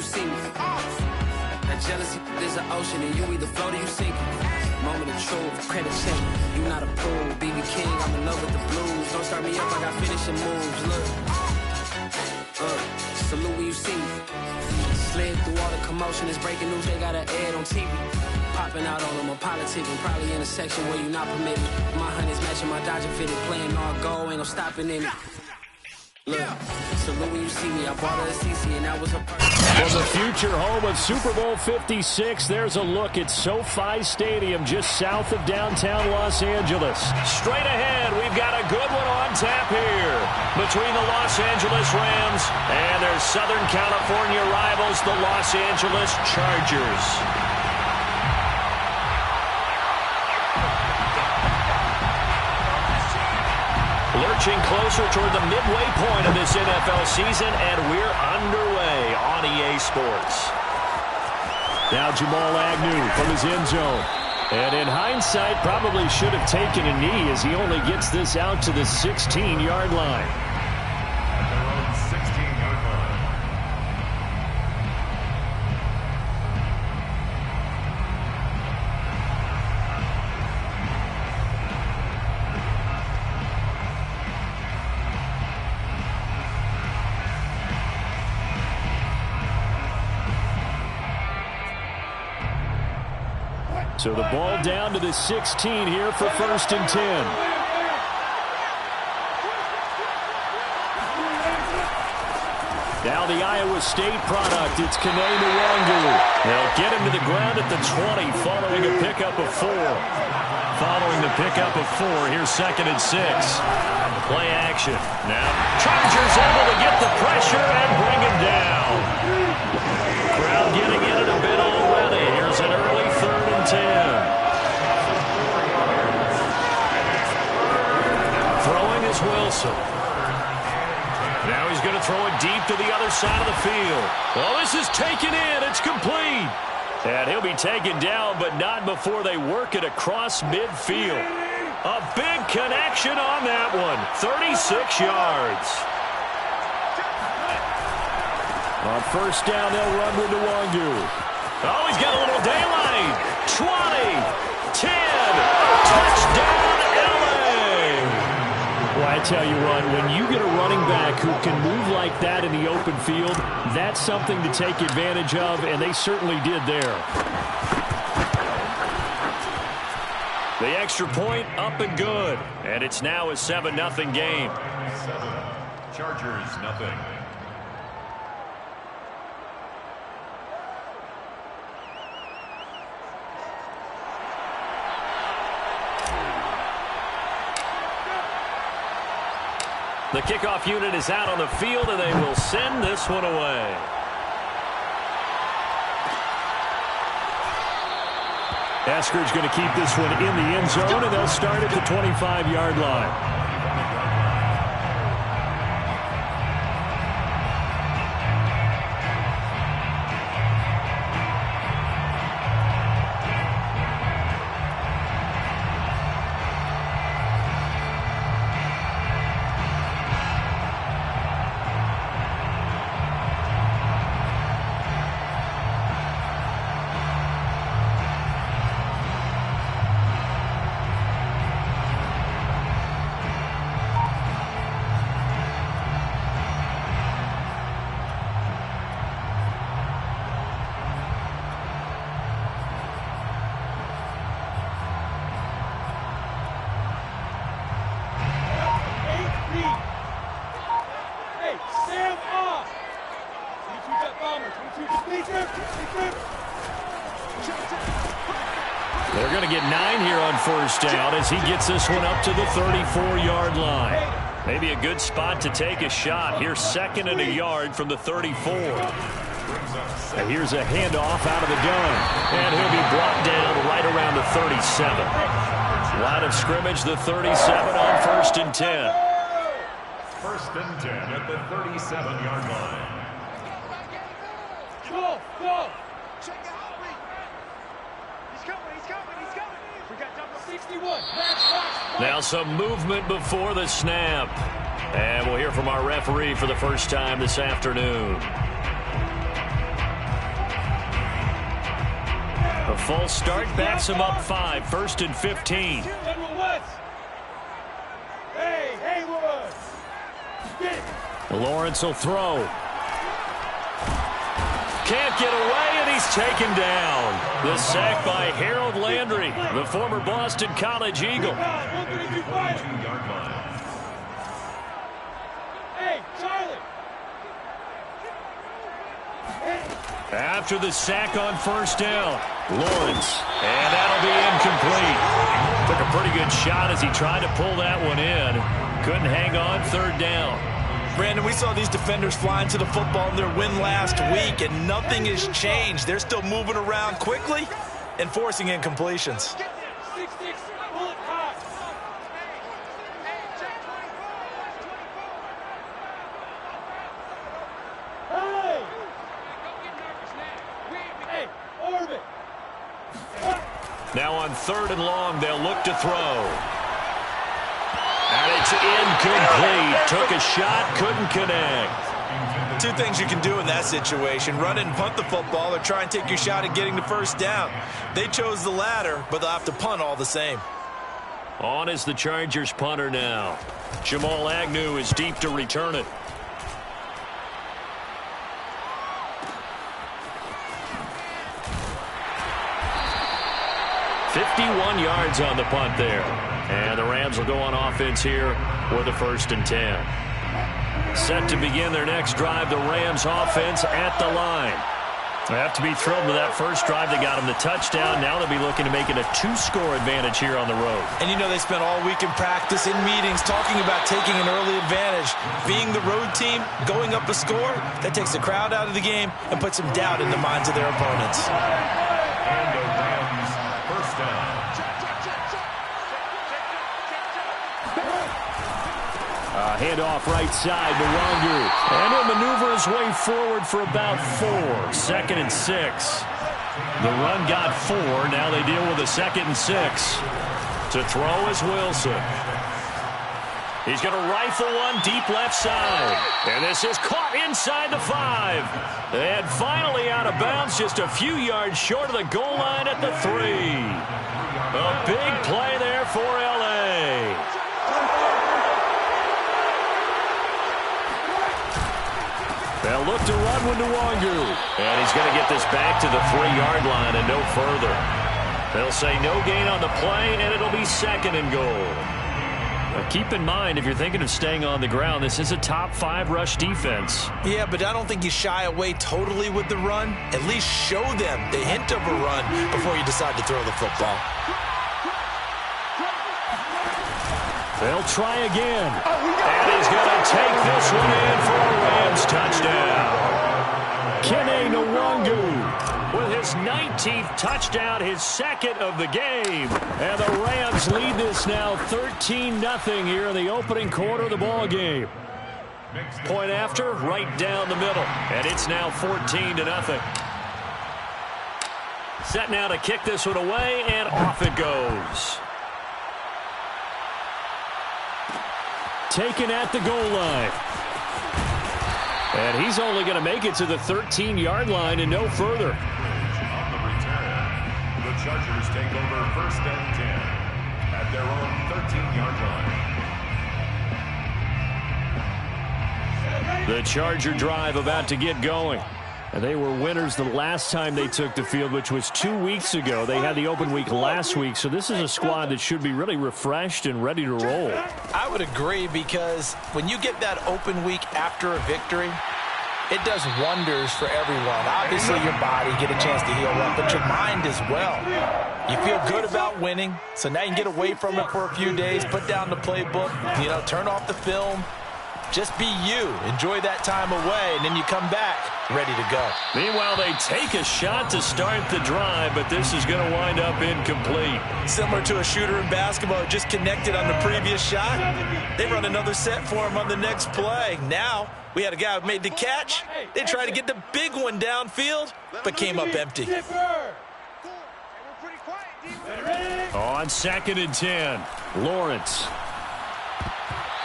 see me. That jealousy is an ocean, and you either float or you sink. Moment of truth, credit check. You not a fool, BB King, I'm in love with the blues. Don't start me up, I got finishing moves. Look, salute when you see me. Slid through all the commotion, it's breaking news, they got an ad on TV. Popping out on them, I'm politicking, probably in a section where you not permitted. My honey's matching my Dodger fitted, playing all gold, ain't no stopping in it. Look, salute when you see me, I bought her a CC and that was her purse. From the future home of Super Bowl 56, there's a look at SoFi Stadium just south of downtown Los Angeles. Straight ahead, we've got a good one on tap here between the Los Angeles Rams and their Southern California rivals, the Los Angeles Chargers. Lurching closer toward the midway point of this NFL season, and we're underway on EA Sports. Now Jamal Agnew from his end zone. And in hindsight, probably should have taken a knee as he only gets this out to the 16-yard line. So the ball down to the 16 here for 1st and 10. Now the Iowa State product, it's Kene Nwangwu. They'll get him to the ground at the 20 following a pickup of 4. Following the pickup of 4, here's 2nd and 6. Play action. Now Chargers able to get the pressure and bring him down. Crowd getting in it a bit already. Here's an early 3rd and 10. Throwing is Wilson. Now he's going to throw it deep to the other side of the field. Well, this is taken in. It's complete. And he'll be taken down, but not before they work it across midfield. A big connection on that one. 36 yards. On 1st down, they'll run with Nwangwu. Oh, he's got a little daylight. 20, 10, touchdown, LA. Well, I tell you what, when you get a running back who can move like that in the open field, that's something to take advantage of, and they certainly did there. The extra point up and good, and it's now a 7-0 game. 7, Chargers, nothing. The kickoff unit is out on the field, and they will send this one away. Eskridge going to keep this one in the end zone, and they'll start at the 25-yard line. They're going to get 9 here on 1st down as he gets this one up to the 34-yard line. Maybe a good spot to take a shot. Here's 2nd and a yard from the 34. And here's a handoff out of the gun. And he'll be brought down right around the 37. Line of scrimmage, the 37 on 1st and 10. 1st and 10 at the 37-yard line. Go! Check out Henry! He's coming! We got number 61. Now some movement before the snap. And we'll hear from our referee for the first time this afternoon. A false start backs him up 5. 1st and 15. Lawrence will throw. Can't get away, and he's taken down. The sack by Harold Landry, the former Boston College Eagle. After the sack on 1st down, Lawrence, and that'll be incomplete. Took a pretty good shot as he tried to pull that one in. Couldn't hang on 3rd down. Brandon, we saw these defenders flying to the football in their win last week, and nothing has changed. They're still moving around quickly and forcing incompletions. Now on 3rd and long, they'll look to throw. And it's incomplete. Took a shot, couldn't connect. 2 things you can do in that situation: run it and punt the football, or try and take your shot at getting the 1st down. They chose the latter, but they'll have to punt all the same. On is the Chargers punter now. Jamal Agnew is deep to return it. $51 yards on the punt there. And the Rams will go on offense here with a 1st and 10. Set to begin their next drive, the Rams offense at the line. They have to be thrilled with that first drive. They got them the touchdown. Now they'll be looking to make it a 2-score advantage here on the road. And you know, they spent all week in practice, in meetings, talking about taking an early advantage. Being the road team, going up a score, that takes the crowd out of the game and puts some doubt in the minds of their opponents. And the Rams, 1st down. Handoff right side to Wangu. And he'll maneuver his way forward for about 4. 2nd and 6. The run got 4. Now they deal with a 2nd and 6. To throw is Wilson. He's going to rifle one deep left side. And this is caught inside the 5. And finally out of bounds, just a few yards short of the goal line at the 3. A big play there for L.A. They'll look to run one to Wangu. And he's going to get this back to the 3-yard line and no further. They'll say no gain on the play, and it'll be 2nd and goal. Now keep in mind, if you're thinking of staying on the ground, this is a top 5 rush defense. Yeah, but I don't think you shy away totally with the run. At least show them the hint of a run before you decide to throw the football. They'll try again. And he's going to take this one in for a Rams touchdown. Kene Nwangu with his 19th touchdown, his 2nd of the game. And the Rams lead this now 13-0 here in the opening quarter of the ball game. Point after, right down the middle. And it's now 14-0. Set now to kick this one away, and off it goes. Taken at the goal line. And he's only going to make it to the 13-yard line and no further. On the return, the Chargers take over 1st and 10 at their own 13-yard line. The Charger drive about to get going. And they were winners the last time they took the field, which was 2 weeks ago. They had the open week last week, so this is a squad that should be really refreshed and ready to roll. I would agree, because when you get that open week after a victory, it does wonders for everyone. Obviously, your body get a chance to heal up, but your mind as well. You feel good about winning, so now you can get away from it for a few days, put down the playbook, turn off the film. Just be you. Enjoy that time away, and then you come back ready to go. Meanwhile, they take a shot to start the drive, but this is going to wind up incomplete. Similar to a shooter in basketball who just connected on the previous shot. They run another set for him on the next play. Now, we had a guy who made the catch. They tried to get the big one downfield, but came up empty. On 2nd and 10, Lawrence.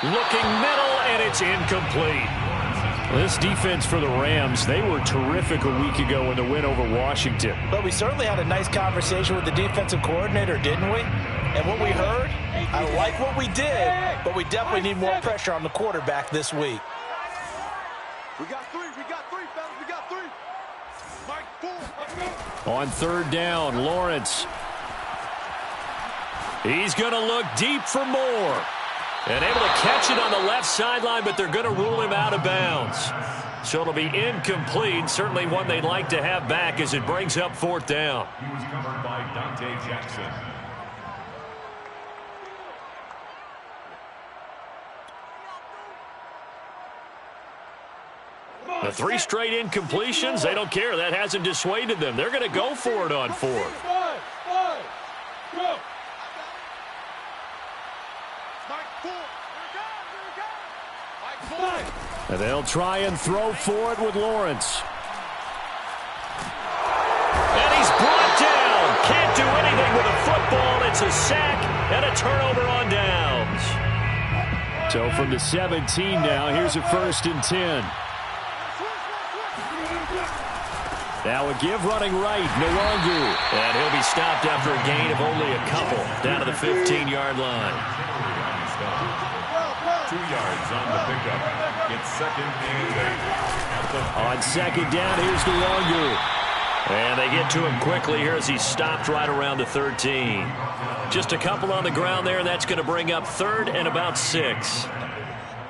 Looking middle, and it's incomplete. This defense for the Rams, they were terrific a week ago in the win over Washington. But we certainly had a nice conversation with the defensive coordinator, didn't we? And what we heard, I like what we did, but we definitely need more pressure on the quarterback this week. We got three, fellas, we got three. Mike, 4. On third down, Lawrence. He's going to look deep for more. And able to catch it on the left sideline, but they're going to rule him out of bounds. So it'll be incomplete. Certainly one they'd like to have back as it brings up fourth down. He was covered by Dante Jackson. The 3 straight incompletions, they don't care. That hasn't dissuaded them. They're going to go for it on fourth. Go. And they'll try and throw for it with Lawrence. And he's brought down. Can't do anything with a football. It's a sack and a turnover on downs. So from the 17 now, here's a 1st and 10. Now a give running right, Nwangu. And he'll be stopped after a gain of only a couple down to the 15-yard line. 2 yards on the pickup. It's 2nd and 8. On second down, here's Nwangu. And they get to him quickly here as he's stopped right around the 13. Just a couple on the ground there, and that's going to bring up 3rd and about 6.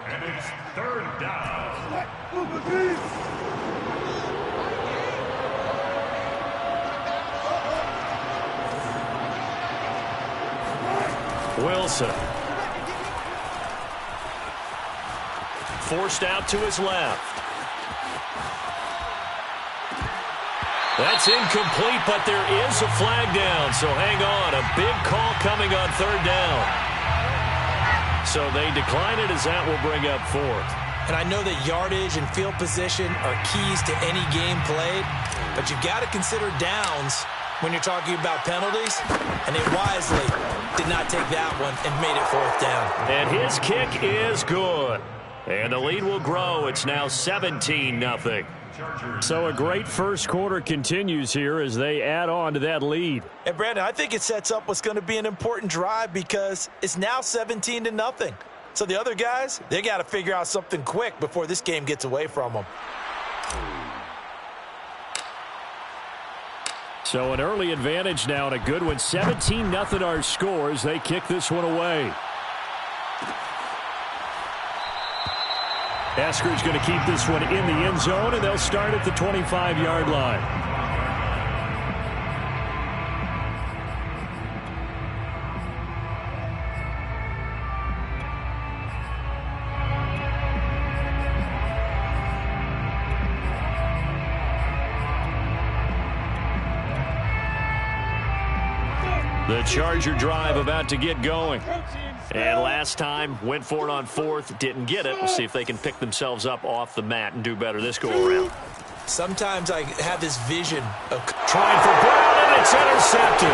And it's 3rd down. Wilson. Forced out to his left. That's incomplete, but there is a flag down, so hang on. A big call coming on 3rd down. So they decline it as that will bring up 4th. And I know that yardage and field position are keys to any game played, but you've got to consider downs when you're talking about penalties, and they wisely did not take that one and made it 4th down. And his kick is good. And the lead will grow. It's now 17-0. So a great first quarter continues here as they add on to that lead. And Brandon, I think it sets up what's going to be an important drive because it's now 17-0. So the other guys, they got to figure out something quick before this game gets away from them. So an early advantage now and a good one. 17-0 our scores. They kick this one away. Eskridge going to keep this one in the end zone, and they'll start at the 25-yard line. The Charger drive about to get going. And last time, went for it on 4th, didn't get it. We'll see if they can pick themselves up off the mat and do better this go-around. Sometimes I have this vision of trying for Brown, and it's intercepted.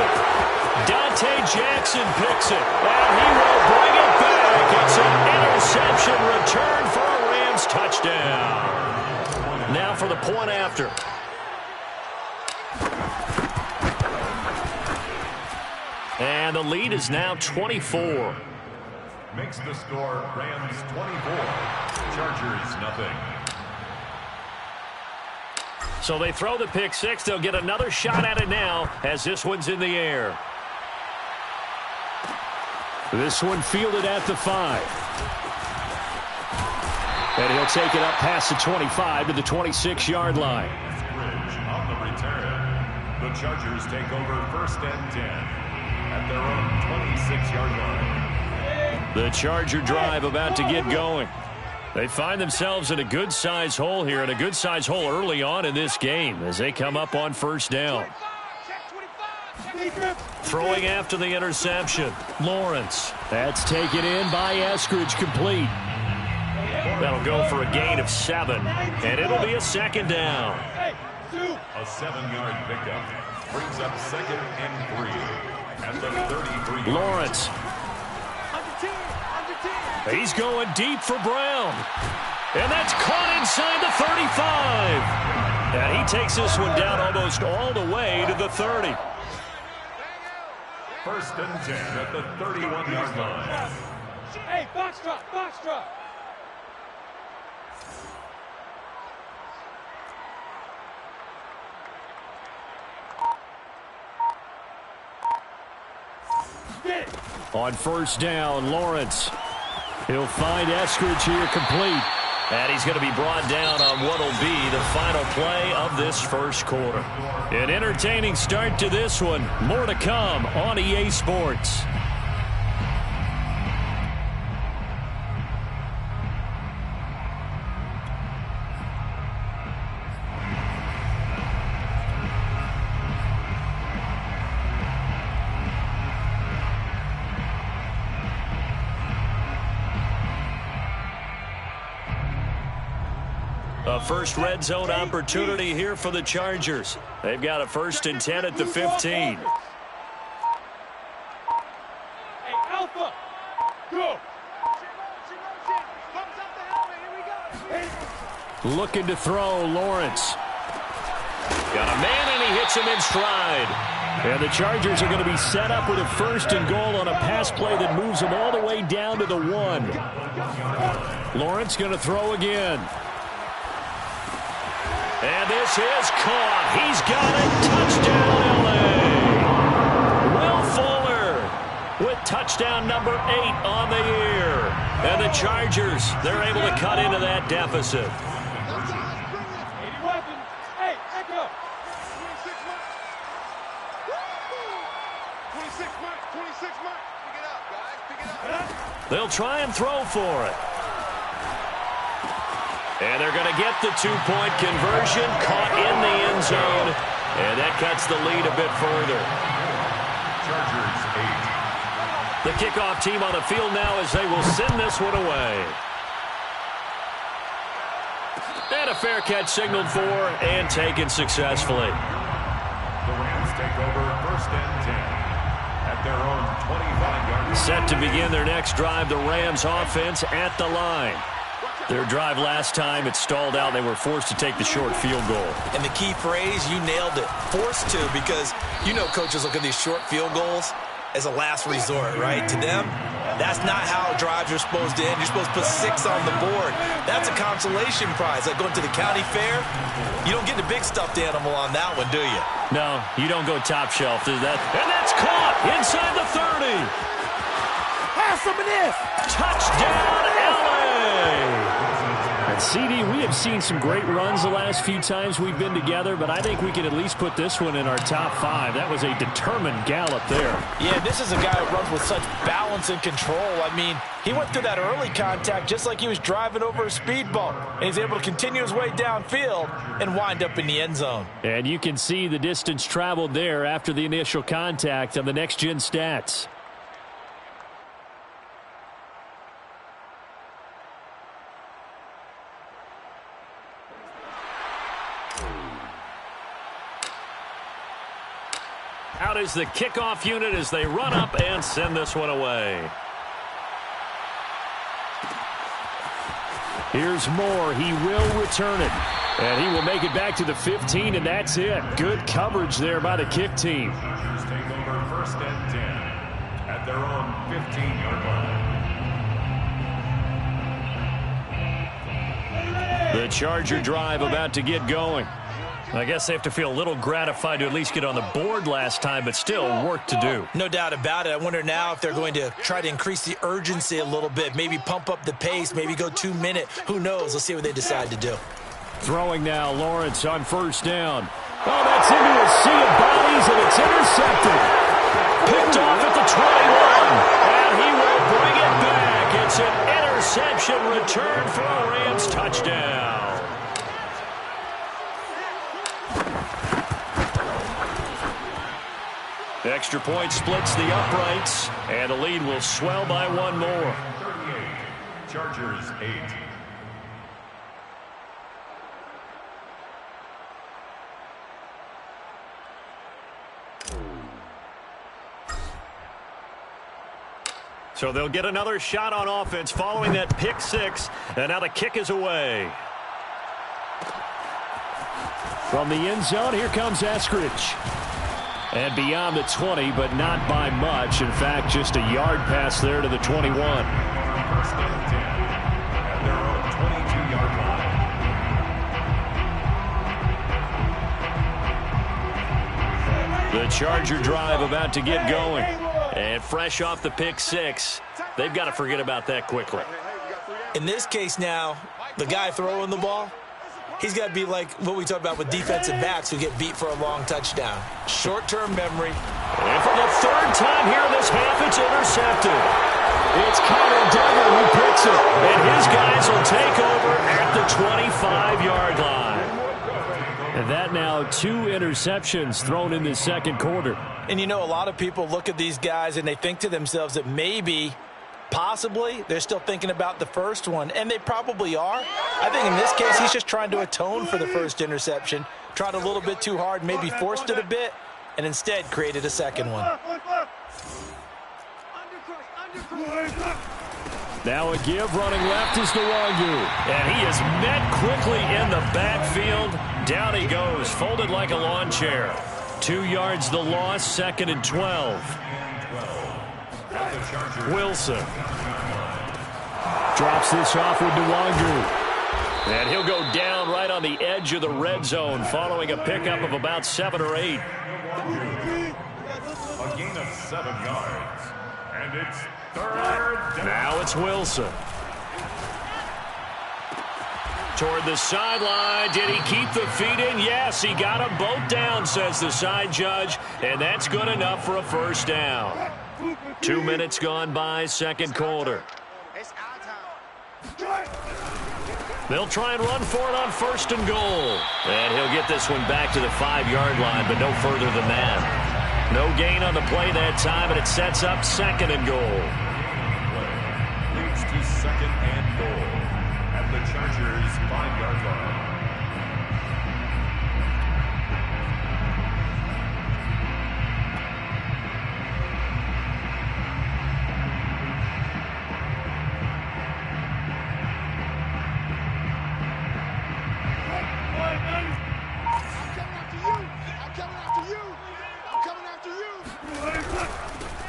Dante Jackson picks it, and he will bring it back. It's an interception return for a Rams touchdown. Now for the point after. And the lead is now 24. Makes the score Rams 24, Chargers nothing. So they throw the pick 6. They'll get another shot at it now as this one's in the air. This one fielded at the 5. And he'll take it up past the 25 to the 26-yard line. Bridge on the return. The Chargers take over 1st and 10 at their own 26-yard line. The Charger drive about to get going. They find themselves in a good-sized hole here, and a good-sized hole early on in this game as they come up on 1st down. Throwing after the interception, Lawrence. That's taken in by Eskridge, complete. That'll go for a gain of 7, and it'll be a 2nd down. A 7-yard pickup brings up 2nd and 3 at the 33. Lawrence. He's going deep for Brown. And that's caught inside the 35. And he takes this one down almost all the way to the 30. First and 10 at the 31-yard line. Hey, box drop, box drop. On first down, Lawrence. He'll find Eskridge here complete. And he's going to be brought down on what will be the final play of this first quarter. An entertaining start to this one. More to come on EA Sports. A first red zone opportunity here for the Chargers. They've got a first and 10 at the 15. Hey, Alpha, go. Looking to throw, Lawrence. Got a man, and he hits him in stride. And the Chargers are going to be set up with a first and goal on a pass play that moves them all the way down to the 1. Lawrence going to throw again. And this is caught. He's got it. Touchdown, L.A. Will Fuller with touchdown number 8 on the year. And the Chargers, they're able to cut into that deficit. 80 weapons. Hey, Echo. 26 mark. 26 mark. Pick it up, guys. Pick it up. They'll try and throw for it. And they're going to get the 2-point conversion, caught in the end zone. And that cuts the lead a bit further. Chargers 8. The kickoff team on the field now as they will send this one away. And a fair catch signaled for and taken successfully. The Rams take over first and 10 at their own 25-yard line. Set to begin their next drive, the Rams offense at the line. Their drive last time, it stalled out. They were forced to take the short field goal. And the key phrase, you nailed it. Forced to, because you know coaches look at these short field goals as a last resort, right? To them, that's not how drives are supposed to end. You're supposed to put 6 on the board. That's a consolation prize. Like going to the county fair, you don't get the big stuffed animal on that one, do you? No, you don't go top shelf. And that's caught inside the 30. Have some of this. Touchdown, L.A. And CD, we have seen some great runs the last few times we've been together, but I think we can at least put this one in our top 5. That was a determined gallop there. Yeah, this is a guy who runs with such balance and control. I mean, he went through that early contact just like he was driving over a speed bump, and he's able to continue his way downfield and wind up in the end zone. And you can see the distance traveled there after the initial contact on the next-gen stats. Out is the kickoff unit as they run up and send this one away. Here's Moore. He will return it. And he will make it back to the 15, and that's it. Good coverage there by the kick team. Chargers take over first and 10 at their own 15-yard line. The Charger drive about to get going. I guess they have to feel a little gratified to at least get on the board last time, but still work to do. No doubt about it. I wonder now if they're going to try to increase the urgency a little bit, maybe pump up the pace, maybe go 2-minute. Who knows? Let's see what they decide to do. Throwing now, Lawrence on first down. Oh, that's into a sea of bodies, and it's intercepted. Picked off at the 21, and he will bring it back. It's an interception return for a Rams touchdown. Extra point splits the uprights, and the lead will swell by 1 more. 38, Chargers 8. So they'll get another shot on offense following that pick six, and now the kick is away. From the end zone, here comes Eskridge. And beyond the 20, but not by much. In fact, just a yard pass there to the 21. First and 10 at their own 22-yard line. The Charger drive about to get going. And fresh off the pick six, they've got to forget about that quickly. In this case now, the guy throwing the ball, he's got to be like what we talked about with defensive backs who get beat for a long touchdown. Short-term memory. And for the third time here in this half, it's intercepted. It's Connor Duggar who picks it. And his guys will take over at the 25-yard line. And that now 2 interceptions thrown in the second quarter. And you know, a lot of people look at these guys and they think to themselves that maybe, possibly, they're still thinking about the first one. And they probably are. I think in this case, he's just trying to atone for the first interception. Tried a little bit too hard, maybe forced it a bit, and instead created a second one. Now a give running left is Nwangu. And he is met quickly in the backfield. Down he goes, folded like a lawn chair. 2 yards the loss, 2nd and 12. Wilson Drops this off with Nwangu. And he'll go down right on the edge of the red zone following a pickup of about 7 or 8. A gain of 7 yards. And it's third down. Now it's Wilson. Toward the sideline. Did he keep the feet in? Yes, he got them both down, says the side judge. And that's good enough for a first down. 2 minutes gone by, second quarter. They'll try and run for it on 1st and goal. And he'll get this one back to the 5-yard line, but no further than that. No gain on the play that time, and it sets up 2nd and goal. Leads to 2nd and goal at the Chargers' 5-yard line.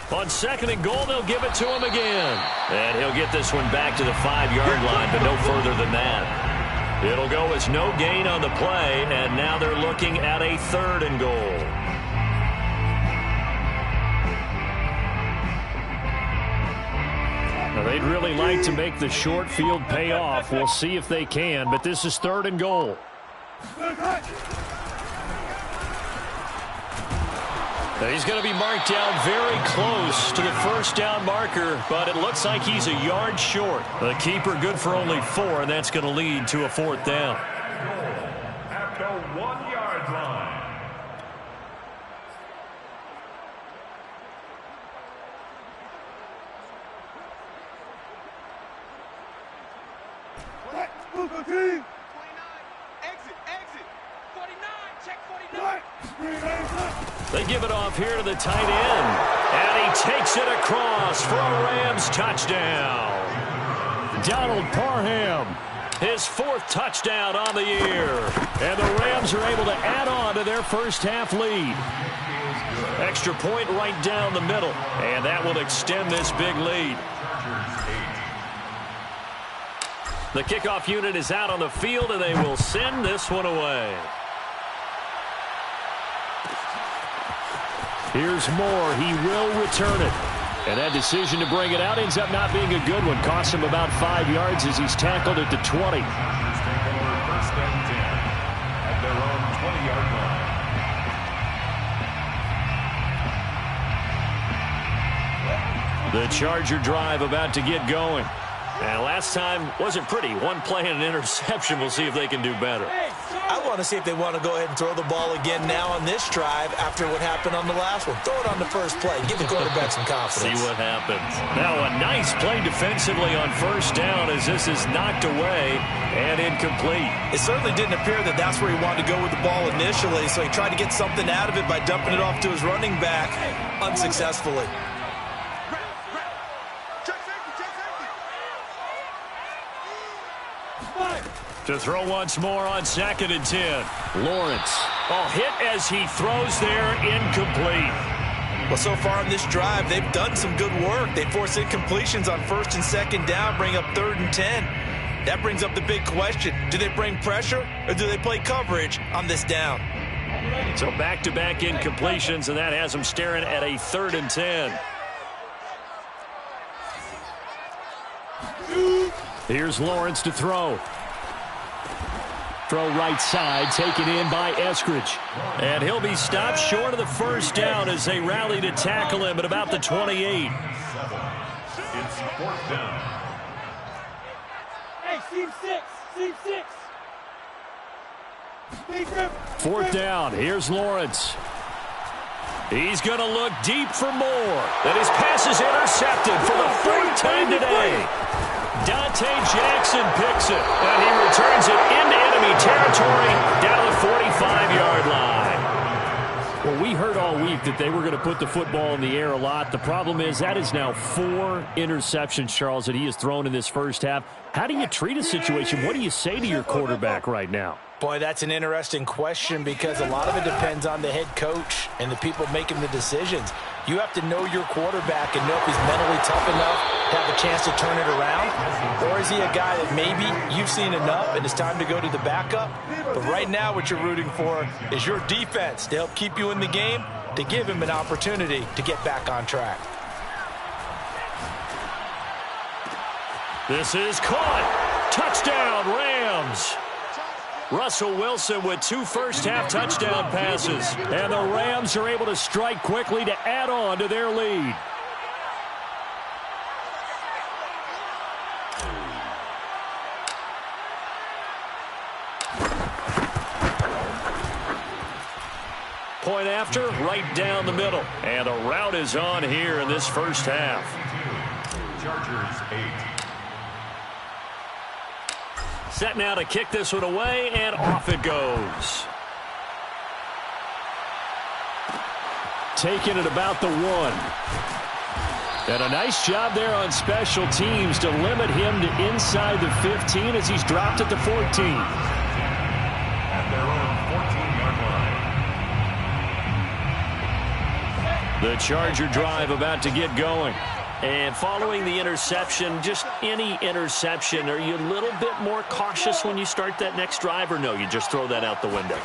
On 2nd and goal, they'll give it to him again. And he'll get this one back to the 5-yard line, but no further than that. It'll go as no gain on the play, and now they're looking at a 3rd and goal. Now they'd really like to make the short field pay off. We'll see if they can, but this is 3rd and goal. He's going to be marked down very close to the first down marker, but it looks like he's a yard short. The keeper good for only 4, and that's going to lead to a 4th down. At the 1-yard line. They give it off here to the tight end. And he takes it across for a Rams touchdown. Donald Parham. His 4th touchdown on the year. And the Rams are able to add on to their first half lead. Extra point right down the middle. And that will extend this big lead. The kickoff unit is out on the field, and they will send this one away. Here's Moore. He will return it. And that decision to bring it out ends up not being a good one. Costs him about 5 yards as he's tackled at the 20. Take over 1st and 10 at their own 20-yard line. The Charger drive about to get going. And last time wasn't pretty. 1 play and an interception. We'll see if they can do better. I want to see if they want to go ahead and throw the ball again now on this drive after what happened on the last one. Throw it on the first play. Give the quarterback some confidence. See what happens. Now a nice play defensively on 1st down as this is knocked away and incomplete. It certainly didn't appear that that's where he wanted to go with the ball initially, so he tried to get something out of it by dumping it off to his running back unsuccessfully. To throw once more on 2nd and 10. Lawrence. Oh, hit as he throws there, incomplete. Well, so far in this drive, they've done some good work. They force incompletions on 1st and 2nd down, bring up 3rd and 10. That brings up the big question. Do they bring pressure or do they play coverage on this down? So back-to-back incompletions, and that has them staring at a 3rd and 10. Here's Lawrence to throw. Throw right side, taken in by Eskridge. And he'll be stopped short of the first down as they rally to tackle him at about the 28. It's 4th down. Hey, team 6. Team 6. 4th down. Here's Lawrence. He's going to look deep for more. And his pass is intercepted for the 4th time today. Dante Jackson picks it, and he returns it into enemy territory down the 45-yard line. Well, we heard all week that they were going to put the football in the air a lot. The problem is that is now 4 interceptions, Charles, that he has thrown in this first half. How do you treat a situation? What do you say to your quarterback right now? Boy, that's an interesting question because a lot of it depends on the head coach and the people making the decisions. You have to know your quarterback and know if he's mentally tough enough to have a chance to turn it around. Or is he a guy that maybe you've seen enough and it's time to go to the backup? But right now what you're rooting for is your defense to help keep you in the game, to give him an opportunity to get back on track. This is caught. Touchdown, Rams. Russell Wilson with 2 first-half touchdown passes. And the Rams are able to strike quickly to add on to their lead. Point after, right down the middle. And the route is on here in this first half. Chargers 8. Set now to kick this one away, and off it goes. Taking it about the 1. And a nice job there on special teams to limit him to inside the 15 as he's dropped at the 14. At their own 14-yard line. The Charger drive about to get going. And following the interception, just any interception, are you a little bit more cautious when you start that next drive, or no, you just throw that out the window?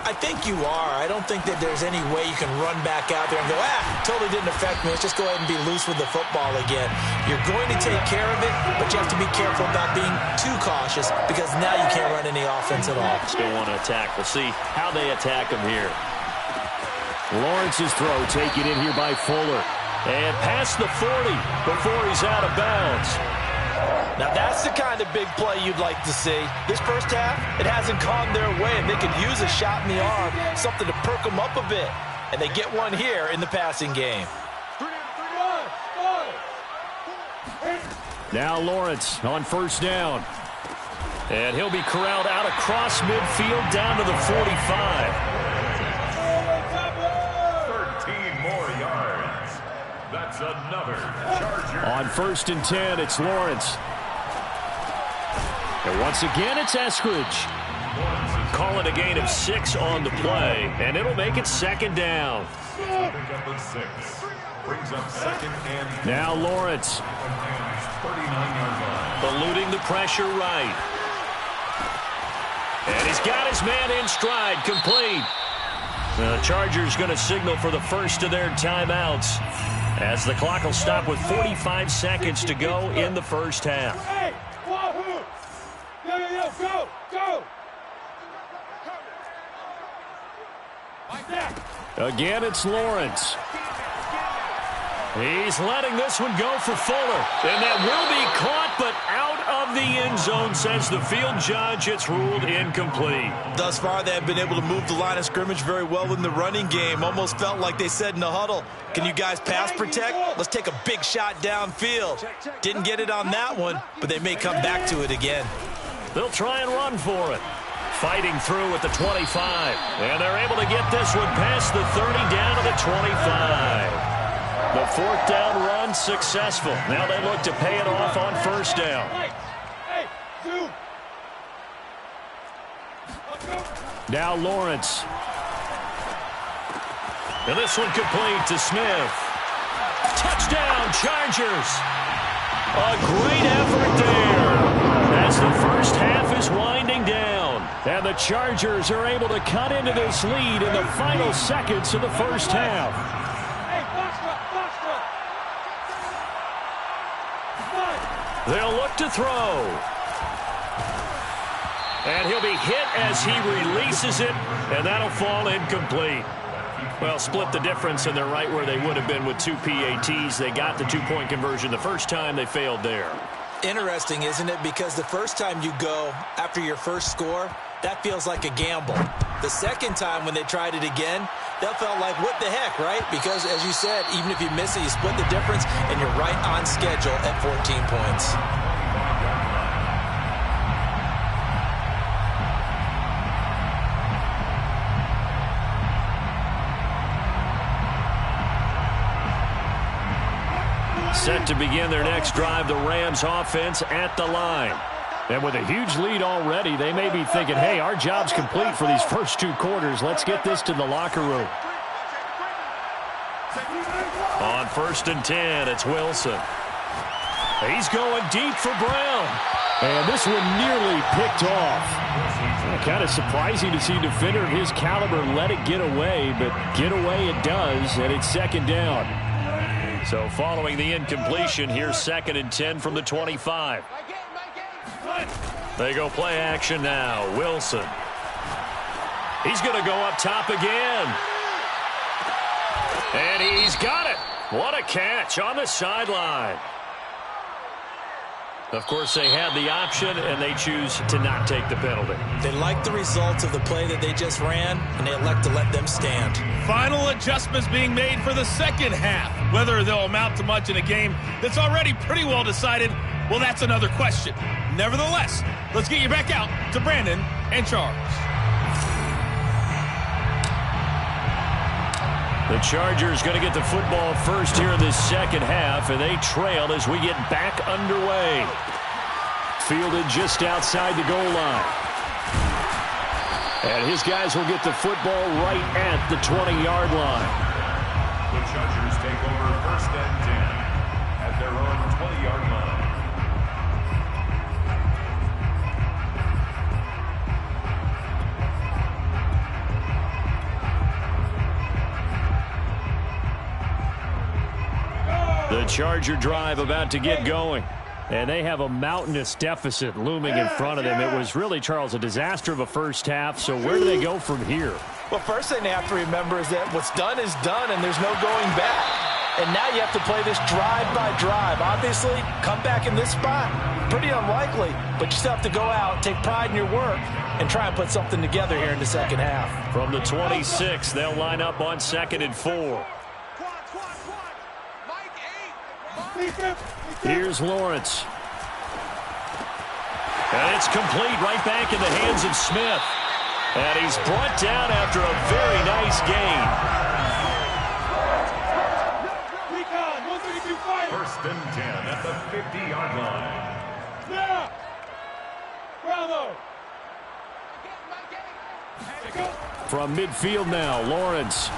I think you are. I don't think that there's any way you can run back out there and go, totally didn't affect me. Let's just go ahead and be loose with the football again. You're going to take care of it, but you have to be careful about being too cautious because now you can't run any offense at all. Still want to attack. We'll see how they attack him here. Lawrence's throw taken in here by Fuller. And past the 40 before he's out of bounds. Now that's the kind of big play you'd like to see. This first half, it hasn't gone their way, and they could use a shot in the arm, something to perk them up a bit. And they get one here in the passing game. Now Lawrence on first down. And he'll be corralled out across midfield down to the 45. 13 more yards. That's another Charger. On 1st and 10, it's Lawrence. And once again, it's Eskridge. Call it a gain of 6 on the play, and it'll make it 2nd down. Pick up a 6. Brings up 2nd and 10. Now Lawrence. 39-yard line. Eluding the pressure right. And he's got his man in stride, complete. The Chargers going to signal for the first of their timeouts, as the clock will stop with 45 seconds to go in the first half. Hey, Wahoo! Go! Like that. Again, it's Lawrence. He's letting this one go for Fuller. And that will be caught, but out of the end zone, says the field judge. It's ruled incomplete. Thus far, they have been able to move the line of scrimmage very well in the running game. Almost felt like they said in the huddle, can you guys pass protect? Let's take a big shot downfield. Didn't get it on that one, but they may come back to it again. They'll try and run for it. Fighting through at the 25. And they're able to get this one past the 30 down to the 25. The 4th down run successful. Now they look to pay it off on 1st down. Hey, Now Lawrence. And this one complete to Smith. Touchdown, Chargers. A great effort there as the first half is winding down. And the Chargers are able to cut into this lead in the final seconds of the first half. They'll look to throw. And he'll be hit as he releases it, and that'll fall incomplete. Well, split the difference, and they're right where they would have been with 2 PATs. They got the two-point conversion the first time. They failed there. Interesting, isn't it? Because the first time you go after your first score, that feels like a gamble. The second time when they tried it again, that felt like, what the heck, right? Because, as you said, even if you miss it, you split the difference, and you're right on schedule at 14 points. Set to begin their next drive, the Rams offense at the line. And with a huge lead already, they may be thinking, hey, our job's complete for these first 2 quarters. Let's get this to the locker room. On 1st and 10, it's Wilson. He's going deep for Brown. And this one nearly picked off. Kind of surprising to see a defender of his caliber let it get away, but get away it does, and it's 2nd down. So following the incompletion, here's 2nd and 10 from the 25. They go play action now. Wilson. He's going to go up top again. And he's got it. What a catch on the sideline. Of course, they had the option, and they choose to not take the penalty. They like the results of the play that they just ran, and they elect to let them stand. Final adjustments being made for the second half. Whether they'll amount to much in a game that's already pretty well decided, well, that's another question. Nevertheless, let's get you back out to Brandon and Charles. The Chargers going to get the football first here in this second half, and they trail as we get back underway. Fielded just outside the goal line. And his guys will get the football right at the 20-yard line. The Chargers take over 1st and 10 at their own 20-yard line. The Charger drive about to get going. And they have a mountainous deficit looming in front of them. It was really, Charles, a disaster of a first half. So where do they go from here? Well, first thing they have to remember is that what's done is done, and there's no going back. And now you have to play this drive by drive. Obviously, come back in this spot. Pretty unlikely, but you still have to go out, take pride in your work, and try and put something together here in the second half. From the 26, they'll line up on 2nd and 4. Here's Lawrence. And it's complete right back in the hands of Smith. And he's brought down after a very nice gain. 1st and 10 at the 50-yard line. Yeah! Bravo! From midfield now, Lawrence.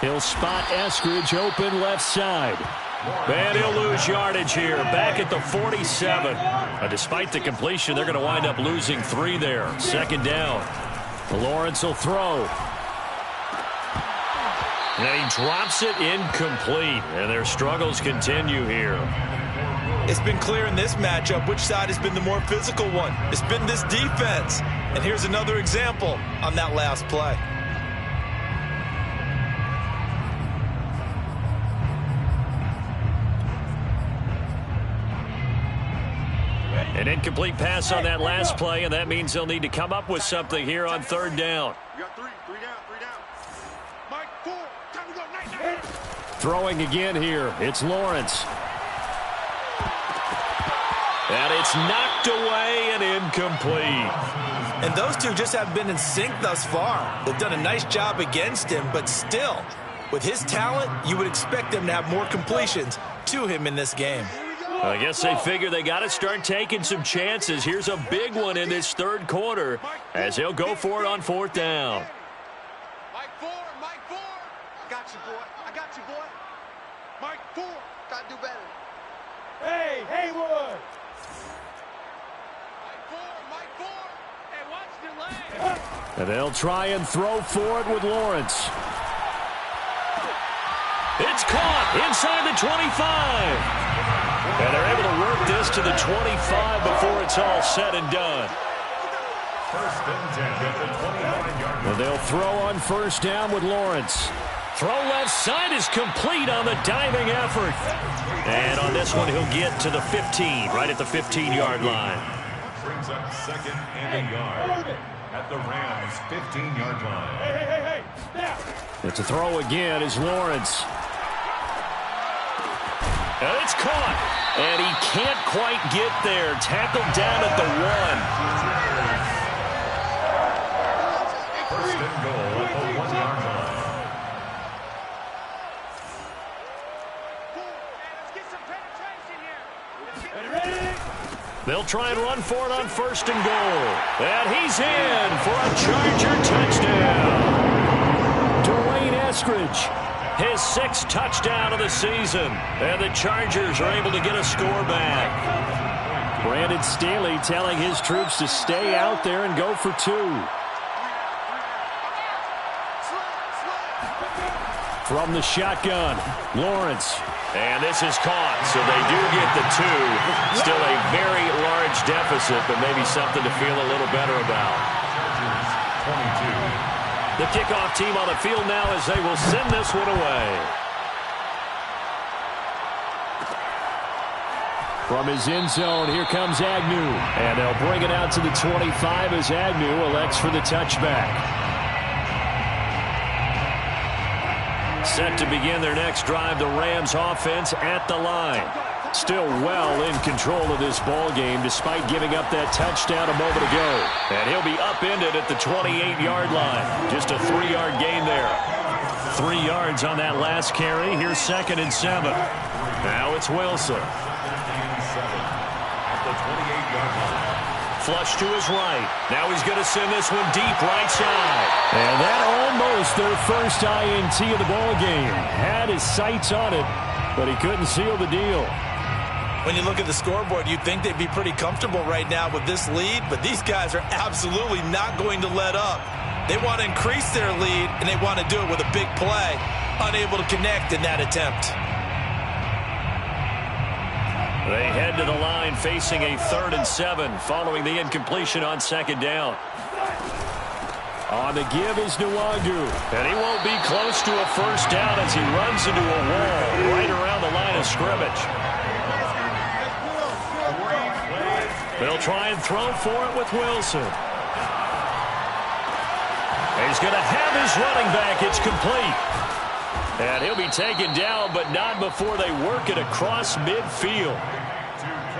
He'll spot Eskridge open left side. And he'll lose yardage here, back at the 47. Despite the completion, they're going to wind up losing 3 there. 2nd down. Lawrence will throw. And he drops it incomplete. And their struggles continue here. It's been clear in this matchup which side has been the more physical one. It's been this defense. And here's another example on that last play. An incomplete pass on that last play, and that means they'll need to come up with something here on 3rd down. You got 3 down. Mike, 4, time to go, night. Throwing again here. It's Lawrence. And it's knocked away and incomplete. And those two just haven't been in sync thus far. They've done a nice job against him, but still, with his talent, you would expect them to have more completions to him in this game. I guess they figure they got to start taking some chances. Here's a big one in this third quarter as he'll go for it on 4th down. Mike 4. I got you, boy. Mike 4. Got to do better. Hey, Haywood. Mike 4. Hey, watch the leg. And they'll try and throw for it with Lawrence. It's caught inside the 25. And they're able to work this to the 25 before it's all said and done. 1st and 10 at the 25-yard line. And they'll throw on 1st down with Lawrence. Throw left side is complete on the diving effort. And on this one, he'll get to the 15, right at the 15-yard line. Brings up 2nd and a yard at the Rams' 15-yard line. Hey. Now. It's a throw again is Lawrence. And it's caught. And he can't quite get there. Tackled down at the 1. 1st and goal at the 1-yard line. Let's get some penetration here. Ready? They'll try and run for it on 1st and goal. And he's in for a Charger touchdown. Dwayne Eskridge. His 6th touchdown of the season. And the Chargers are able to get a score back. Brandon Staley telling his troops to stay out there and go for 2. From the shotgun, Lawrence. And this is caught, so they do get the 2. Still a very large deficit, but maybe something to feel a little better about. 22. The kickoff team on the field now as they will send this one away. From his end zone, here comes Agnew. And they'll bring it out to the 25 as Agnew elects for the touchback. Set to begin their next drive, the Rams offense at the line. Still well in control of this ball game despite giving up that touchdown a moment ago. And he'll be upended at the 28-yard line. Just a 3-yard gain there. 3 yards on that last carry. Here's 2nd and 7. Now it's Wilson. At the 28-yard line. Flush to his right. Now he's going to send this one deep right side. And that almost their first INT of the ball game. Had his sights on it, but he couldn't seal the deal. When you look at the scoreboard, you'd think they'd be pretty comfortable right now with this lead, but these guys are absolutely not going to let up. They want to increase their lead, and they want to do it with a big play. Unable to connect in that attempt. They head to the line facing a 3rd and 7 following the incompletion on 2nd down. On the give is Nwangu. And he won't be close to a 1st down as he runs into a wall right around the line of scrimmage. They'll try and throw for it with Wilson. He's going to have his running back. It's complete. And he'll be taken down, but not before they work it across midfield.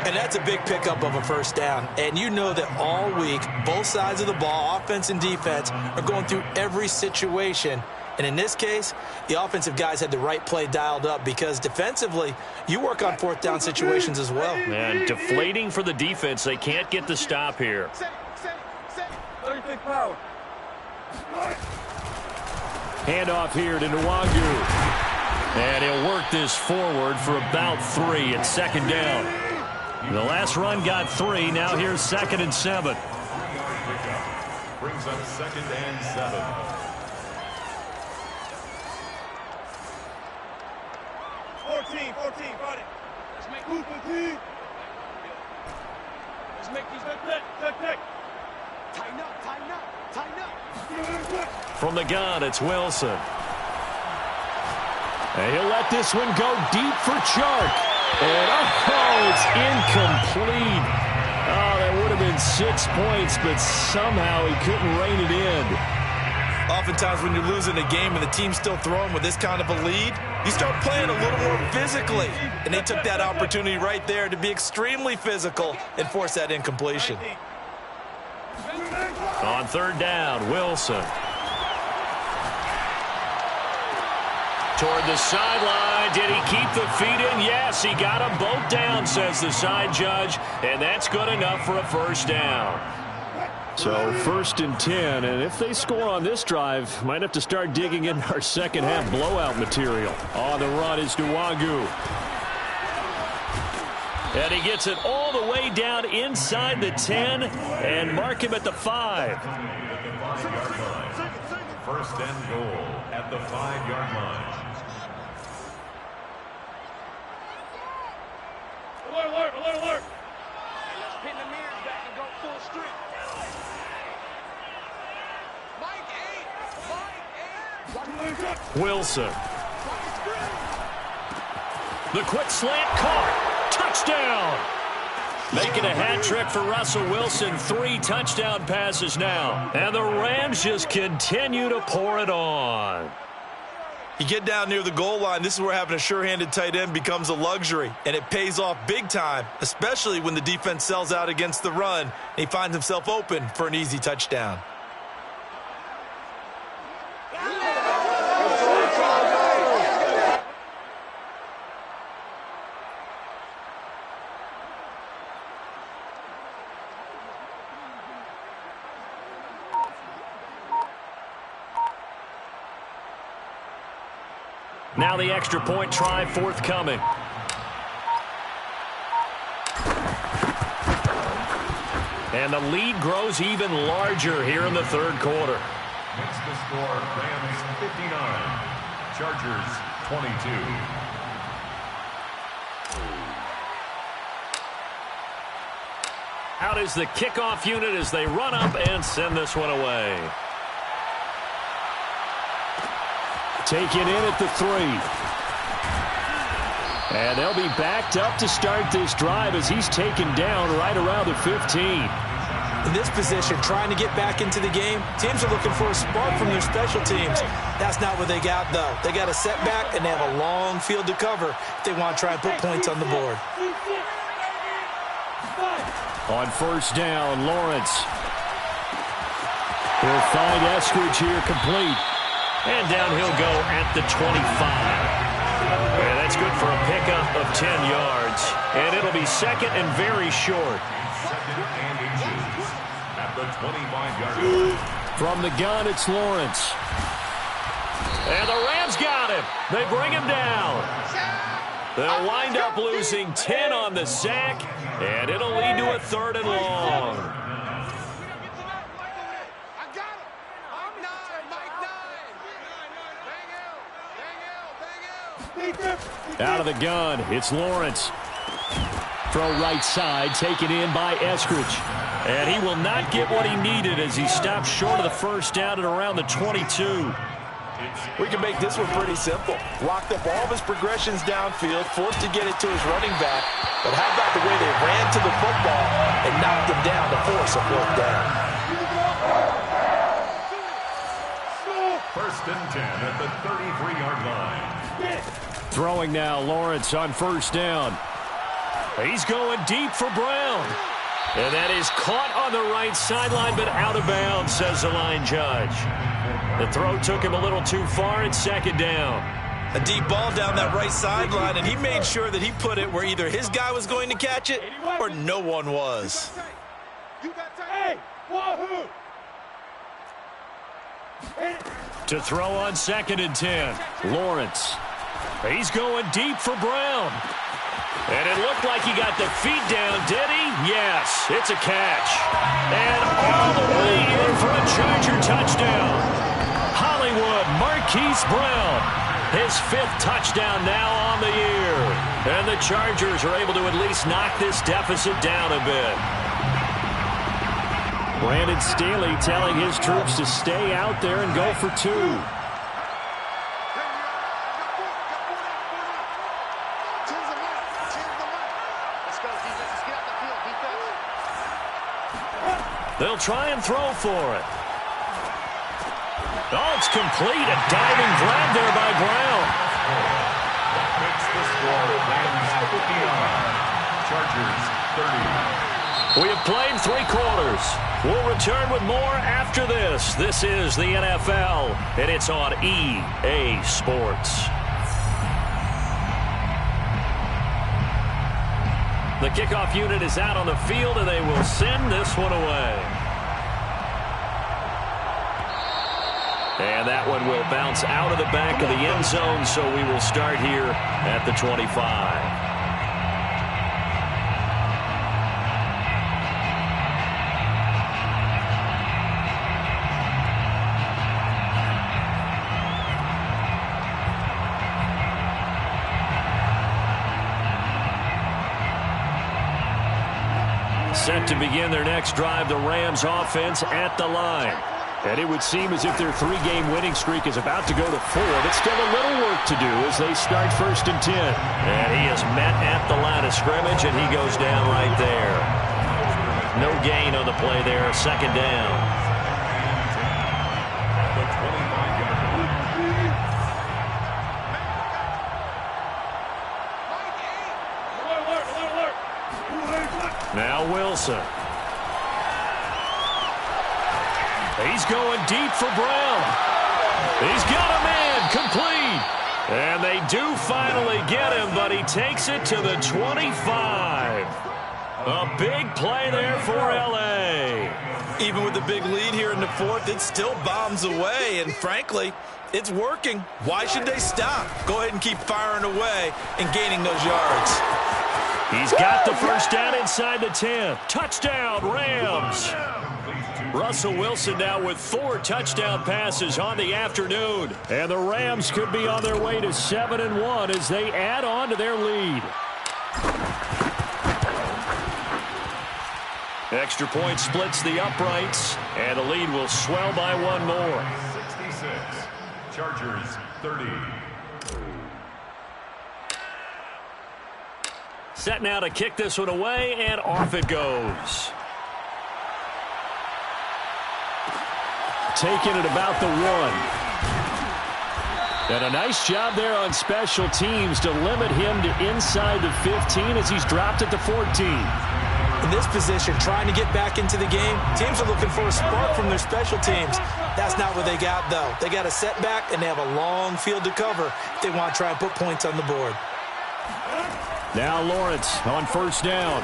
And that's a big pickup of a 1st down. And you know that all week, both sides of the ball, offense and defense, are going through every situation. And in this case, the offensive guys had the right play dialed up because defensively, you work on 4th down situations as well. And deflating for the defense. They can't get the stop here. 36 power. Handoff here to Nwangu. And he'll work this forward for about 3 at 2nd down. The last run got 3. Now here's 2nd and 7. Brings up 2nd and 7. 14, got it. Let's make move, team. Let's make these tight. Tighten up. From the gun, it's Wilson. And he'll let this one go deep for Chark. And it's incomplete. Oh, that would have been 6 points, but somehow he couldn't rein it in. Oftentimes when you're losing a game and the team's still throwing with this kind of a lead, you start playing a little more physically. And they took that opportunity right there to be extremely physical and force that incompletion. On 3rd down, Wilson. Toward the sideline. Did he keep the feet in? Yes, he got them both down, says the side judge. And that's good enough for a first down. So 1st and 10, and if they score on this drive, might have to start digging in our second half blowout material. On the run is Nwogu. And he gets it all the way down inside the 10 and mark him at the 5. First and goal at the 5-yard line. Alert, alert, alert. Let's pin the mirrors back and go full strength. Wilson. The quick slant caught. Touchdown. Making a hat trick for Russell Wilson. 3 touchdown passes now. And the Rams just continue to pour it on. You get down near the goal line, this is where having a sure-handed tight end becomes a luxury, and it pays off big time, especially when the defense sells out against the run, and he finds himself open for an easy touchdown. Now the extra point try forthcoming. And the lead grows even larger here in the third quarter. Makes the score Rams 59, Chargers 22. Out is the kickoff unit as they run up and send this one away. Taken in at the 3. And they'll be backed up to start this drive as he's taken down right around the 15. In this position, trying to get back into the game, teams are looking for a spark from their special teams. That's not what they got, though. They got a setback, and they have a long field to cover if they want to try and put points on the board. On first down, Lawrence. He'll find Eskridge here complete. And down he'll go at the 25. Yeah, that's good for a pickup of 10 yards. And it'll be second and very short. Second and inches at the 25-yard line. From the gun, it's Lawrence. And the Rams got him. They bring him down. They'll wind up losing 10 on the sack, and it'll lead to a 3rd and long. Out of the gun, it's Lawrence. Throw right side, taken in by Eskridge. And he will not get what he needed as he stops short of the first down at around the 22. We can make this one pretty simple. Locked up all of his progressions downfield, forced to get it to his running back. But how about the way they ran to the football and knocked him down to force a 4th down? First and 10 at the 33-yard line. Throwing now, Lawrence on first down. He's going deep for Brown. And that is caught on the right sideline, but out of bounds, says the line judge. The throw took him a little too far. It's 2nd down. A deep ball down that right sideline, and he made sure that he put it where either his guy was going to catch it or no one was. To throw on 2nd and 10. Lawrence. He's going deep for Brown. And it looked like he got the feet down, did he? Yes, it's a catch. And all the way in for a Charger touchdown. Hollywood Marquise Brown. His 5th touchdown now on the year. And the Chargers are able to at least knock this deficit down a bit. Brandon Staley telling his troops to stay out there and go for 2. They'll try and throw for it. Oh, it's complete. A diving grab there by Brown. Makes the score Rams 59, Chargers 30. We have played 3 quarters. We'll return with more after this. This is the NFL, and it's on EA Sports. The kickoff unit is out on the field, and they will send this one away. And that one will bounce out of the back of the end zone, so we will start here at the 25. Set to begin their next drive, the Rams offense at the line. And it would seem as if their 3-game winning streak is about to go to 4, but still a little work to do as they start 1st and 10. And he is met at the line of scrimmage, and he goes down right there. No gain on the play there, 2nd down. Now Wilson. He's going deep for Brown. He's got a man complete. And they do finally get him, but he takes it to the 25. A big play there for L.A. Even with the big lead here in the 4th, it still bombs away. And frankly, it's working. Why should they stop? Go ahead and keep firing away and gaining those yards. He's got the 1st down inside the 10. Touchdown, Rams. Russell Wilson now with 4 touchdown passes on the afternoon. And the Rams could be on their way to 7-1 as they add on to their lead. Extra point splits the uprights, and the lead will swell by 1 more. 66, Chargers 30. Set now to kick this one away, and off it goes. Taking it about the 1. And a nice job there on special teams to limit him to inside the 15 as he's dropped at the 14. In this position, trying to get back into the game, teams are looking for a spark from their special teams. That's not what they got, though. They got a setback, and they have a long field to cover if they want to try and put points on the board. Now Lawrence on 1st down.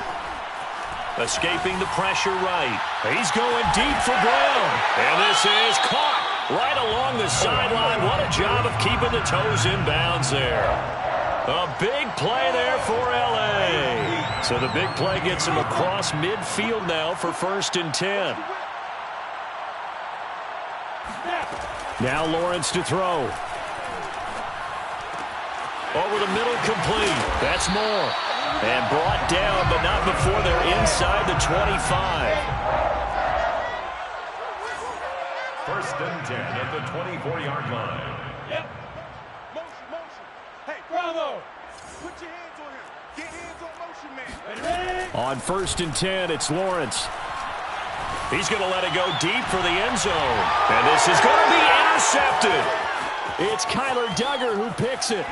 Escaping the pressure right. He's going deep for Brown. And this is caught right along the sideline. What a job of keeping the toes in bounds there. A big play there for L.A. So the big play gets him across midfield now for 1st and 10. Now Lawrence to throw. Over the middle, complete. That's more. And brought down, but not before they're inside the 25. 1st and 10 at the 24-yard line. Yep. Motion. Hey, Bravo. Put your hands on him. Get hands on motion, man. On 1st and 10, it's Lawrence. He's going to let it go deep for the end zone. And this is going to be intercepted. It's Kyler Duggar who picks it.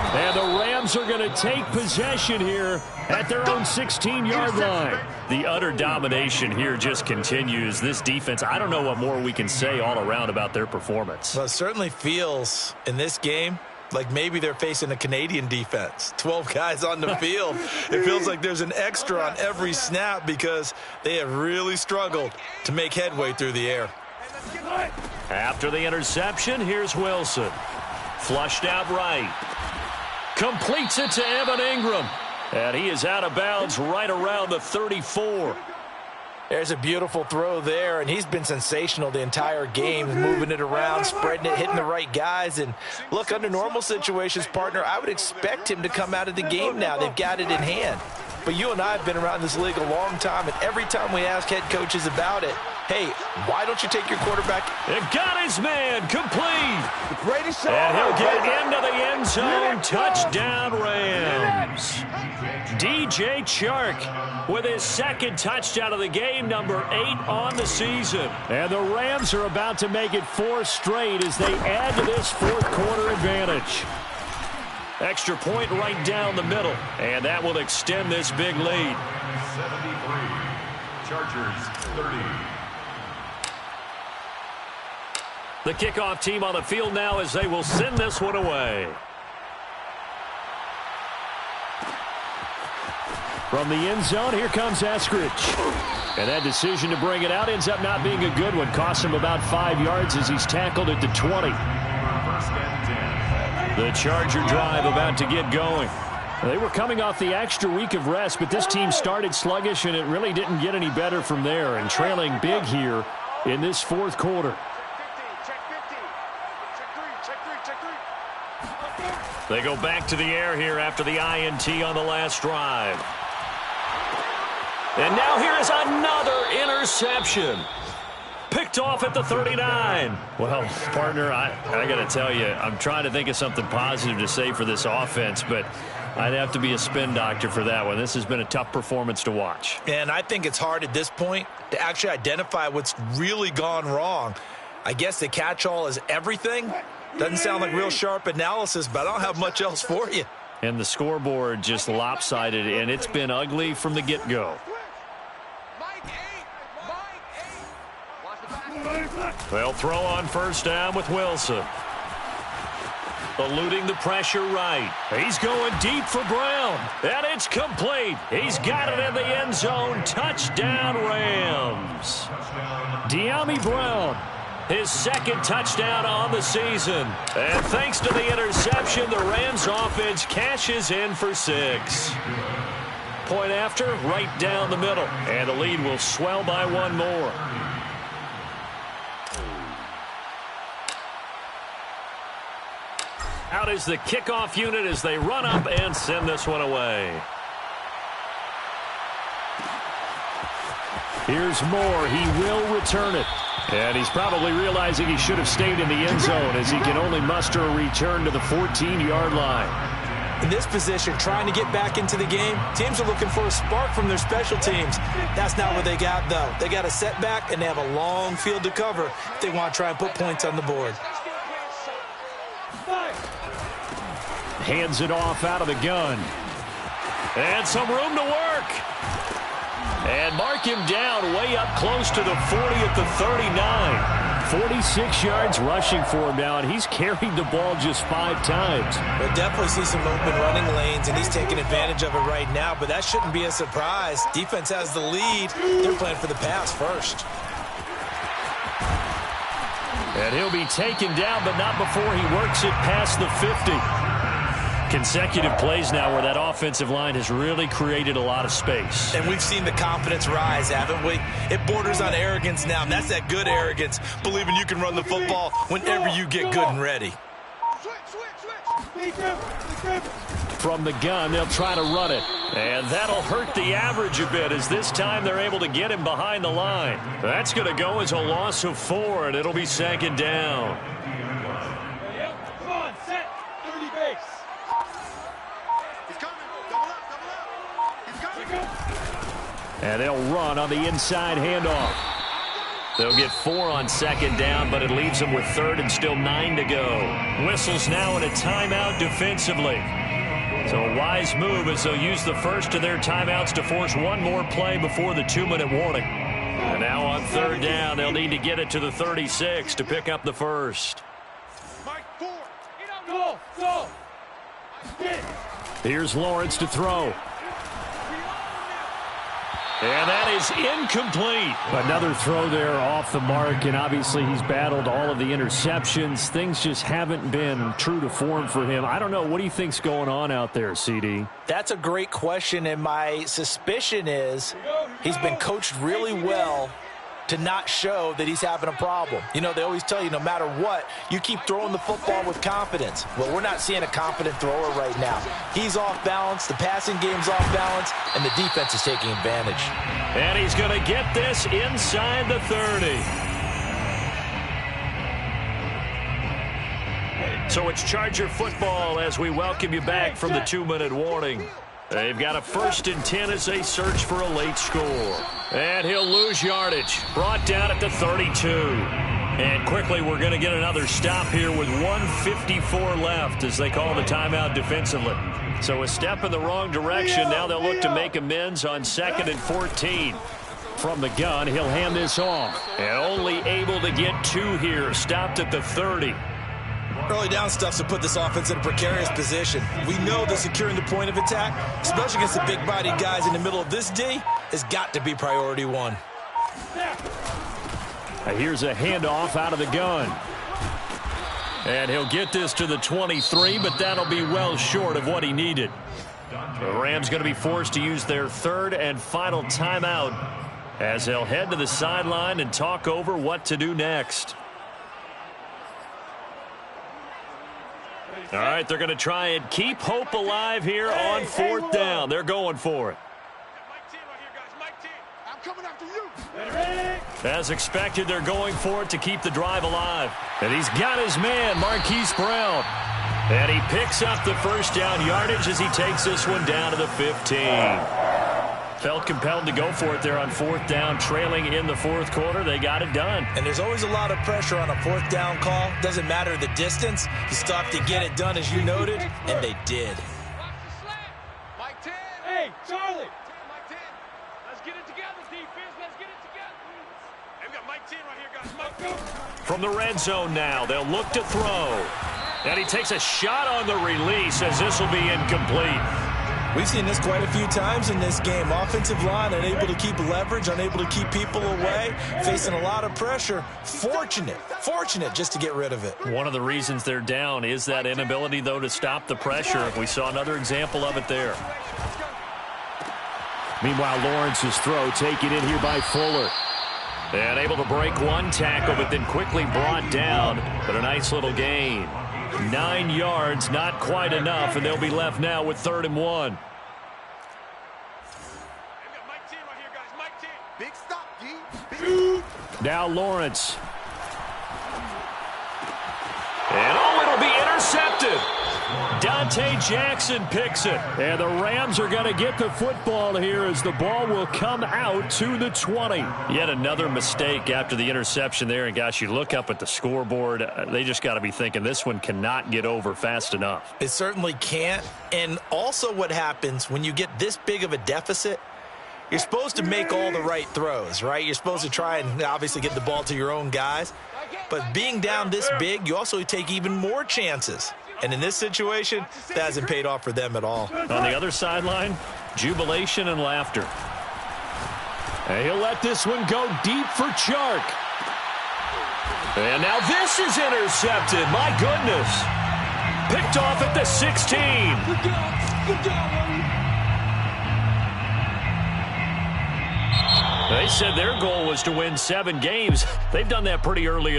And the Rams are going to take possession here at their own 16-yard line. The utter domination here just continues. This defense, I don't know what more we can say all around about their performance. Well, it certainly feels in this game like maybe they're facing a Canadian defense. 12 guys on the field. It feels like there's an extra on every snap because they have really struggled to make headway through the air. After the interception, here's Wilson. Flushed out right. Completes it to Evan Ingram. And he is out of bounds right around the 34. There's a beautiful throw there, and he's been sensational the entire game, moving it around, spreading it, hitting the right guys. And look, under normal situations, partner, I would expect him to come out of the game now. They've got it in hand. But you and I have been around this league a long time, and every time we ask head coaches about it, hey, why don't you take your quarterback? It got his man complete. The greatest shot. And he'll get into the end zone. Touchdown, Rams. DJ Chark with his 2nd touchdown of the game, number 8 on the season. And the Rams are about to make it 4 straight as they add to this 4th quarter advantage. Extra point right down the middle. And that will extend this big lead. 73, Chargers 30. The kickoff team on the field now as they will send this one away. From the end zone, here comes Eskridge. And that decision to bring it out ends up not being a good one. Costs him about 5 yards as he's tackled at the 20. The Charger drive about to get going. They were coming off the extra week of rest, but this team started sluggish, and it really didn't get any better from there. And trailing big here in this fourth quarter. They go back to the air here after the INT on the last drive. And now here is another interception. Picked off at the 39. Well, partner, I got to tell you, I'm trying to think of something positive to say for this offense, but I'd have to be a spin doctor for that one. This has been a tough performance to watch. And I think it's hard at this point to actually identify what's really gone wrong. I guess the catch-all is everything. Doesn't sound like real sharp analysis, but I don't have much else for you. And the scoreboard just lopsided, and it's been ugly from the get-go. They'll throw on first down with Wilson. Eluding the pressure right. He's going deep for Brown. And it's complete. He's got it in the end zone. Touchdown, Rams. Dyami Brown. His second touchdown on the season. And thanks to the interception, the Rams offense cashes in for 6. Point after, right down the middle. And the lead will swell by 1 more. Out is the kickoff unit as they run up and send this one away. Here's Moore. He will return it. And he's probably realizing he should have stayed in the end zone as he can only muster a return to the 14-yard line. In this position, trying to get back into the game, teams are looking for a spark from their special teams. That's not what they got, though. They got a setback, and they have a long field to cover if they want to try and put points on the board. Hands it off out of the gun. And some room to work. And mark him down way up close to the 40 at the 39. 46 yards rushing for him now, and he's carried the ball just 5 times. We'll definitely see some open running lanes, and he's taking advantage of it right now, but that shouldn't be a surprise. Defense has the lead. They're playing for the pass first. And he'll be taken down, but not before he works it past the 50. Consecutive plays now where that offensive line has really created a lot of space. And we've seen the confidence rise, haven't we? It borders on arrogance now, and that's that good arrogance, believing you can run the football whenever you get good and ready. From the gun, they'll try to run it. And that'll hurt the average a bit as this time they're able to get him behind the line. That's going to go as a loss of 4, and it'll be 2nd down. And they'll run on the inside handoff. They'll get 4 on 2nd down, but it leaves them with 3rd and still 9 to go. Whistles now in a timeout defensively. So a wise move as they'll use the first of their timeouts to force one more play before the 2-minute warning. And now on 3rd down, they'll need to get it to the 36 to pick up the first. Here's Lawrence to throw. And that is incomplete. Another throw there off the mark, and obviously he's battled all of the interceptions. Things just haven't been true to form for him. I don't know. What do you think's going on out there, CD? That's a great question, and my suspicion is he's been coached really well to not show that he's having a problem. You know, they always tell you no matter what, you keep throwing the football with confidence. Well, we're not seeing a confident thrower right now. He's off balance, the passing game's off balance, and the defense is taking advantage. And he's going to get this inside the 30. So it's Charger football as we welcome you back from the 2-minute warning. They've got a 1st and 10 as they search for a late score. And he'll lose yardage. Brought down at the 32. And quickly we're going to get another stop here with 1:54 left as they call the timeout defensively. So a step in the wrong direction. Now they'll look to make amends on 2nd and 14. From the gun, he'll hand this off. And only able to get 2 here. Stopped at the 30. Early down stuff's to put this offense in a precarious position. We know that securing the point of attack, especially against the big-bodied guys in the middle of this D, has got to be priority one. Here's a handoff out of the gun. And he'll get this to the 23, but that'll be well short of what he needed. The Rams going to be forced to use their third and final timeout as they'll head to the sideline and talk over what to do next. All right, they're going to try and keep hope alive here on fourth down. They're going for it. As expected, they're going for it to keep the drive alive. And he's got his man, Marquise Brown. And he picks up the first down yardage as he takes this one down to the 15. Felt compelled to go for it there on fourth down, trailing in the fourth quarter. They got it done. And there's always a lot of pressure on a fourth down call. Doesn't matter the distance. You stop to get it done, as you noted, and they did. Mike 10. Hey, Charlie. Mike 10. Let's get it together, defense. Let's get it together. Hey, we got Mike 10 right here, guys. Mike 10. From the red zone now, they'll look to throw. And he takes a shot on the release as this will be incomplete. We've seen this quite a few times in this game. Offensive line unable to keep leverage, unable to keep people away, facing a lot of pressure. Fortunate just to get rid of it. One of the reasons they're down is that inability, though, to stop the pressure. We saw another example of it there. Meanwhile, Lawrence's throw taken in here by Fuller. And able to break one tackle, but then quickly brought down. But a nice little gain. 9 yards, not quite enough, and they'll be left now with 3rd and 1. Big stop, G. Now Lawrence. And it'll be intercepted. Dante Jackson picks it. And the Rams are going to get the football here as the ball will come out to the 20. Yet another mistake after the interception there. And, gosh, you look up at the scoreboard. They just got to be thinking this one cannot get over fast enough. It certainly can't. And also what happens when you get this big of a deficit, you're supposed to make all the right throws, right? You're supposed to try and obviously get the ball to your own guys. But being down this big, you also take even more chances. And in this situation, that hasn't paid off for them at all. On the other sideline, jubilation and laughter. And he'll let this one go deep for Chark. And now this is intercepted. My goodness. Picked off at the 16. Good job, They said their goal was to win 7 games. They've done that pretty early in